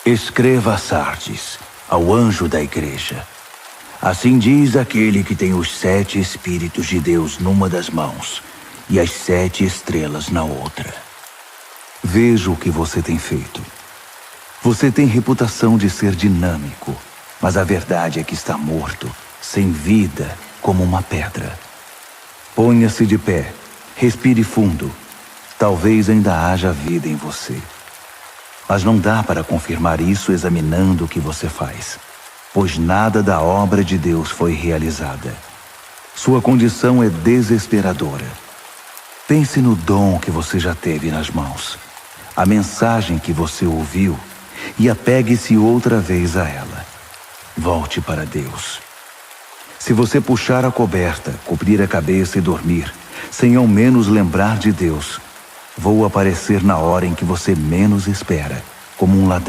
Escreva a Sardes, ao anjo da igreja. Assim diz aquele que tem os 7 Espíritos de Deus numa das mãos e as 7 estrelas na outra. Vejo o que você tem feito. Você tem reputação de ser dinâmico, mas a verdade é que está morto, sem vida, como uma pedra. Ponha-se de pé, respire fundo. Talvez ainda haja vida em você. Mas não dá para confirmar isso examinando o que você faz, pois nada da obra de Deus foi realizada. Sua condição é desesperadora. Pense no dom que você já teve nas mãos, a mensagem que você ouviu, e apegue-se outra vez a ela. Volte para Deus. Se você puxar a coberta, cobrir a cabeça e dormir, sem ao menos lembrar de Deus, vou aparecer na hora em que você menos espera, como um ladrão.